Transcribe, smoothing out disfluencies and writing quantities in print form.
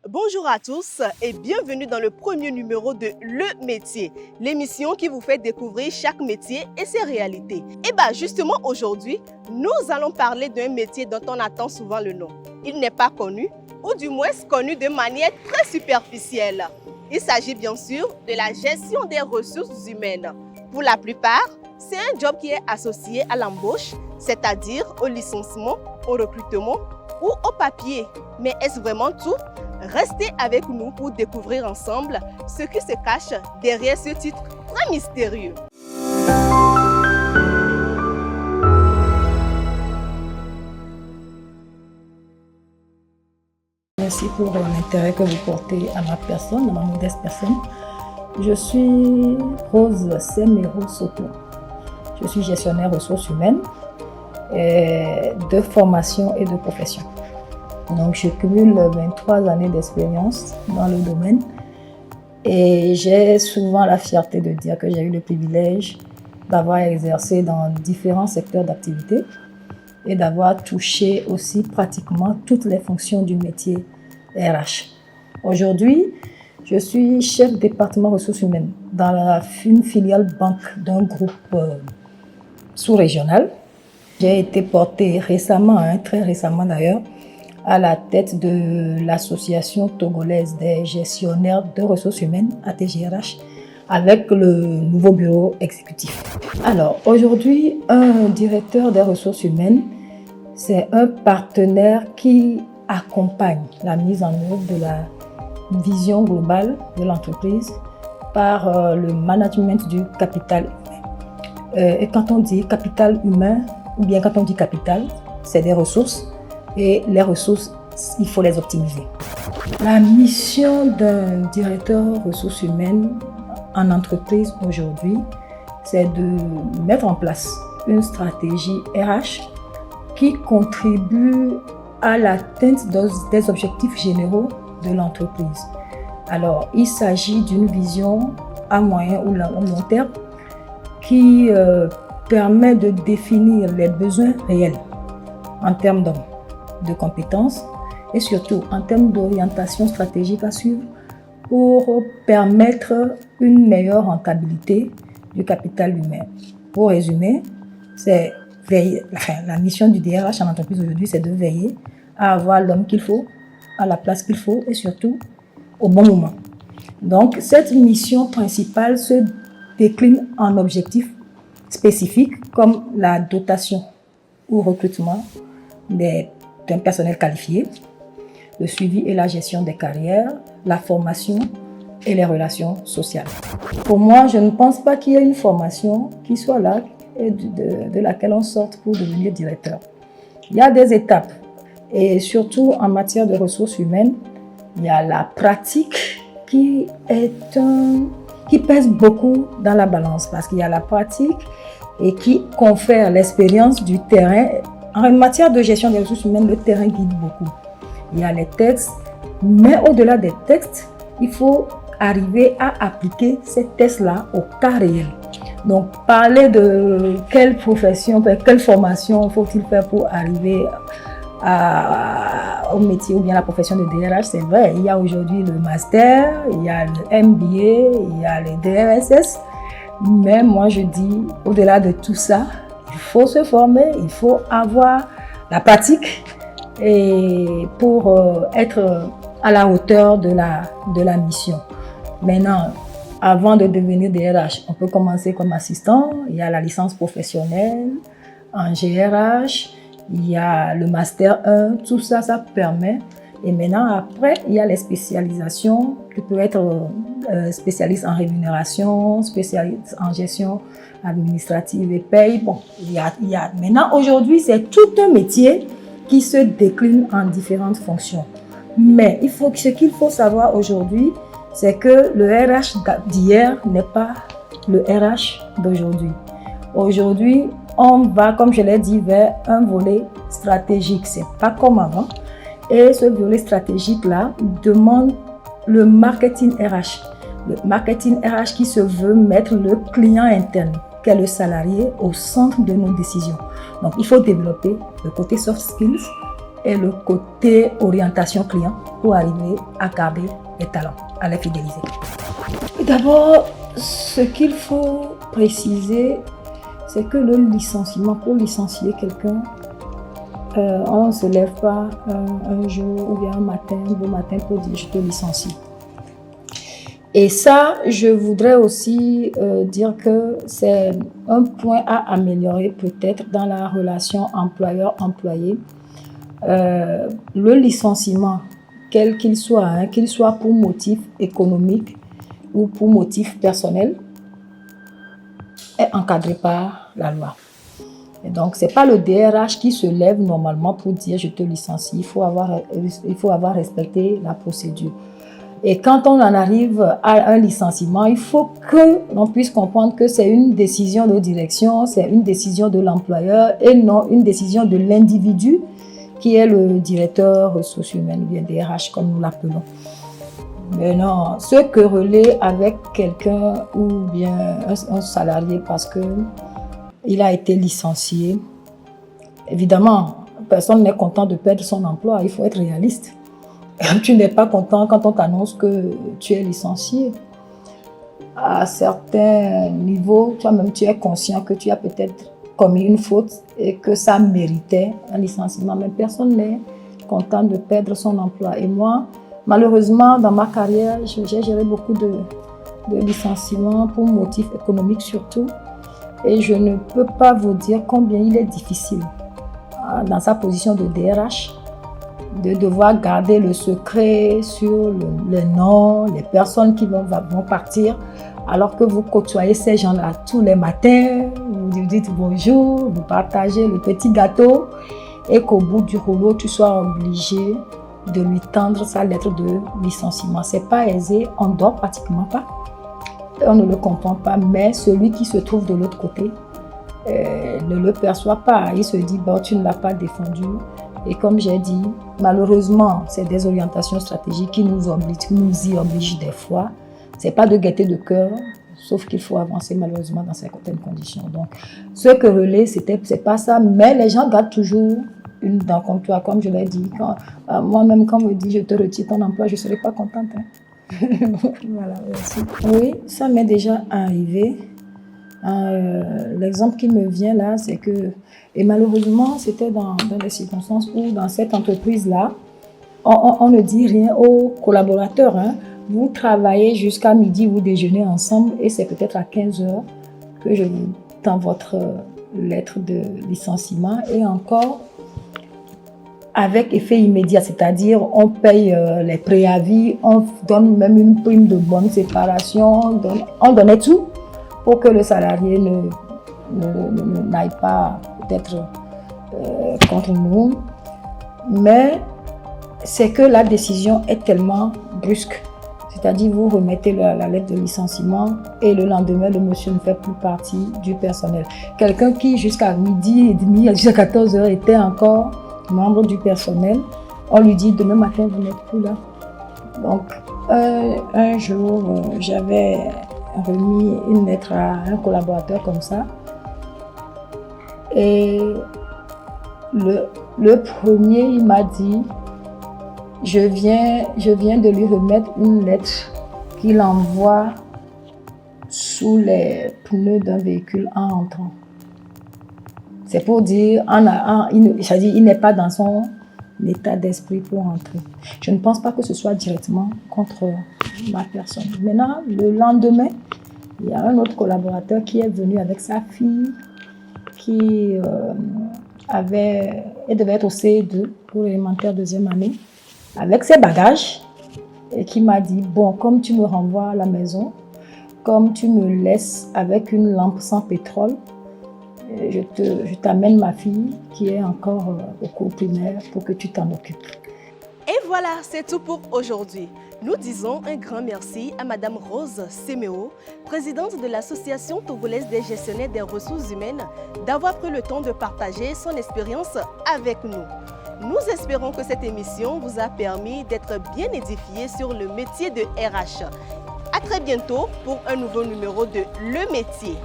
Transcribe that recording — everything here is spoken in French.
Bonjour à tous et bienvenue dans le premier numéro de Le Métier, l'émission qui vous fait découvrir chaque métier et ses réalités. Et bien justement aujourd'hui, nous allons parler d'un métier dont on attend souvent le nom. Il n'est pas connu, ou du moins connu de manière très superficielle. Il s'agit bien sûr de la gestion des ressources humaines. Pour la plupart, c'est un job qui est associé à l'embauche, c'est-à-dire au licenciement, au recrutement ou au papier. Mais est-ce vraiment tout? Restez avec nous pour découvrir ensemble ce qui se cache derrière ce titre très mystérieux. Merci pour l'intérêt que vous portez à ma personne, à ma modeste personne. Je suis Rose Semero Soto. Je suis gestionnaire ressources humaines de formation et de profession. Donc, je cumule 23 années d'expérience dans le domaine et j'ai souvent la fierté de dire que j'ai eu le privilège d'avoir exercé dans différents secteurs d'activité et d'avoir touché aussi pratiquement toutes les fonctions du métier RH. Aujourd'hui, je suis chef département ressources humaines dans une filiale banque d'un groupe sous-régional. J'ai été portée récemment, très récemment d'ailleurs, à la tête de l'association togolaise des gestionnaires de ressources humaines, ATGRH, avec le nouveau bureau exécutif. Alors, aujourd'hui, un directeur des ressources humaines, c'est un partenaire qui accompagne la mise en œuvre de la vision globale de l'entreprise par le management du capital humain. Et quand on dit capital humain, ou bien quand on dit capital, c'est des ressources. Et les ressources, il faut les optimiser. La mission d'un directeur ressources humaines en entreprise aujourd'hui, c'est de mettre en place une stratégie RH qui contribue à l'atteinte des objectifs généraux de l'entreprise. Alors, il s'agit d'une vision à moyen ou long terme qui permet de définir les besoins réels en termes d'hommes, de compétences et surtout en termes d'orientation stratégique à suivre pour permettre une meilleure rentabilité du capital humain. Pour résumer, c'est la mission du DRH en entreprise aujourd'hui, c'est de veiller à avoir l'homme qu'il faut, à la place qu'il faut et surtout au bon moment. Donc, cette mission principale se décline en objectifs spécifiques comme la dotation ou recrutement d'un personnel qualifié, le suivi et la gestion des carrières, la formation et les relations sociales. Pour moi, je ne pense pas qu'il y ait une formation qui soit là et de laquelle on sorte pour devenir directeur. Il y a des étapes et surtout en matière de ressources humaines, il y a la pratique qui pèse beaucoup dans la balance parce qu'il y a la pratique et qui confère l'expérience du terrain. En matière de gestion des ressources humaines, le terrain guide beaucoup. Il y a les textes, mais au-delà des textes, il faut arriver à appliquer ces textes-là au cas réel. Donc, parler de quelle profession, quelle formation faut-il faire pour arriver au métier ou bien la profession de DRH, c'est vrai. Il y a aujourd'hui le master, il y a le MBA, il y a les DRSS. Mais moi, je dis, au-delà de tout ça, il faut se former, il faut avoir la pratique et pour être à la hauteur de la mission. Maintenant, avant de devenir DRH, on peut commencer comme assistant. Il y a la licence professionnelle en GRH, il y a le master 1, tout ça, ça permet. Et maintenant, après, il y a les spécialisations qui peuvent être spécialiste en rémunération, spécialiste en gestion administrative et paye. Bon, il y a maintenant, aujourd'hui, c'est tout un métier qui se décline en différentes fonctions. Mais ce qu'il faut savoir aujourd'hui, c'est que le RH d'hier n'est pas le RH d'aujourd'hui. Aujourd'hui, on va, comme je l'ai dit, vers un volet stratégique. C'est pas comme avant. Et ce volet stratégique-là demande le marketing RH. Le marketing RH qui se veut mettre le client interne, qui est le salarié, au centre de nos décisions. Donc, il faut développer le côté soft skills et le côté orientation client pour arriver à garder les talents, à les fidéliser. D'abord, ce qu'il faut préciser, c'est que le licenciement, pour licencier quelqu'un, on ne se lève pas un jour ou bien un matin, un beau matin pour dire je te licencie. Et ça, je voudrais aussi dire que c'est un point à améliorer peut-être dans la relation employeur-employé. Le licenciement, quel qu'il soit pour motif économique ou pour motif personnel, est encadré par la loi. Et donc, ce n'est pas le DRH qui se lève normalement pour dire je te licencie. Il faut avoir respecté la procédure. Et quand on en arrive à un licenciement, il faut que l'on puisse comprendre que c'est une décision de direction, c'est une décision de l'employeur et non une décision de l'individu qui est le directeur ressources humaines, ou bien DRH comme nous l'appelons. Mais non, se quereller avec quelqu'un ou bien un salarié parce qu'il a été licencié, évidemment, personne n'est content de perdre son emploi, il faut être réaliste. Tu n'es pas content quand on t'annonce que tu es licencié. À certains niveaux, toi-même, tu es conscient que tu as peut-être commis une faute et que ça méritait un licenciement. Mais personne n'est content de perdre son emploi. Et moi, malheureusement, dans ma carrière, j'ai géré beaucoup de licenciements pour motifs économiques surtout. Et je ne peux pas vous dire combien il est difficile, dans sa position de DRH, de devoir garder le secret sur les noms, les personnes qui vont partir, alors que vous côtoyez ces gens-là tous les matins, vous lui dites bonjour, vous partagez le petit gâteau, et qu'au bout du rouleau, tu sois obligé de lui tendre sa lettre de licenciement. Ce n'est pas aisé, on ne dort pratiquement pas, on ne le comprend pas, mais celui qui se trouve de l'autre côté ne le perçoit pas. Il se dit, bon, tu ne l'as pas défendu. Et comme j'ai dit, malheureusement, c'est des orientations stratégiques qui nous y obligent des fois. Ce n'est pas de gaieté de cœur, sauf qu'il faut avancer malheureusement dans certaines conditions. Donc, ce que relais, c'est pas ça, mais les gens gardent toujours une dent contre toi, comme je l'ai dit. Moi-même, quand on me dit je te retire ton emploi, je ne serai pas contente. Voilà, merci. Oui, ça m'est déjà arrivé. L'exemple qui me vient là, c'est que, et malheureusement, c'était dans des circonstances où dans cette entreprise-là, on ne dit rien aux collaborateurs. Vous travaillez jusqu'à midi, vous déjeunez ensemble et c'est peut-être à 15h que je vous tends votre lettre de licenciement et encore avec effet immédiat, c'est-à-dire on paye les préavis, on donne même une prime de bonne séparation, on donnait tout pour que le salarié n'aille pas peut-être contre nous. Mais c'est que la décision est tellement brusque. C'est-à-dire vous remettez la lettre de licenciement et le lendemain, le monsieur ne fait plus partie du personnel. Quelqu'un qui jusqu'à midi et demi, jusqu'à 14h était encore membre du personnel, on lui dit demain matin vous n'êtes plus là. Donc un jour, j'avais remis une lettre à un collaborateur comme ça. Et le premier, il m'a dit, je viens de lui remettre une lettre qu'il envoie sous les pneus d'un véhicule en entrant. C'est pour dire, il n'est pas dans son état d'esprit pour entrer. Je ne pense pas que ce soit directement contre ma personne. Maintenant, le lendemain, il y a un autre collaborateur qui est venu avec sa fille qui devait être au CE2 pour l'élémentaire deuxième année, avec ses bagages, et qui m'a dit, bon, comme tu me renvoies à la maison, comme tu me laisses avec une lampe sans pétrole, je t'amène ma fille qui est encore au cours primaire pour que tu t'en occupes. Et voilà, c'est tout pour aujourd'hui. Nous disons un grand merci à Madame Rose Seméo, présidente de l'Association togolaise des gestionnaires des ressources humaines, d'avoir pris le temps de partager son expérience avec nous. Nous espérons que cette émission vous a permis d'être bien édifié sur le métier de RH. À très bientôt pour un nouveau numéro de Le Métier.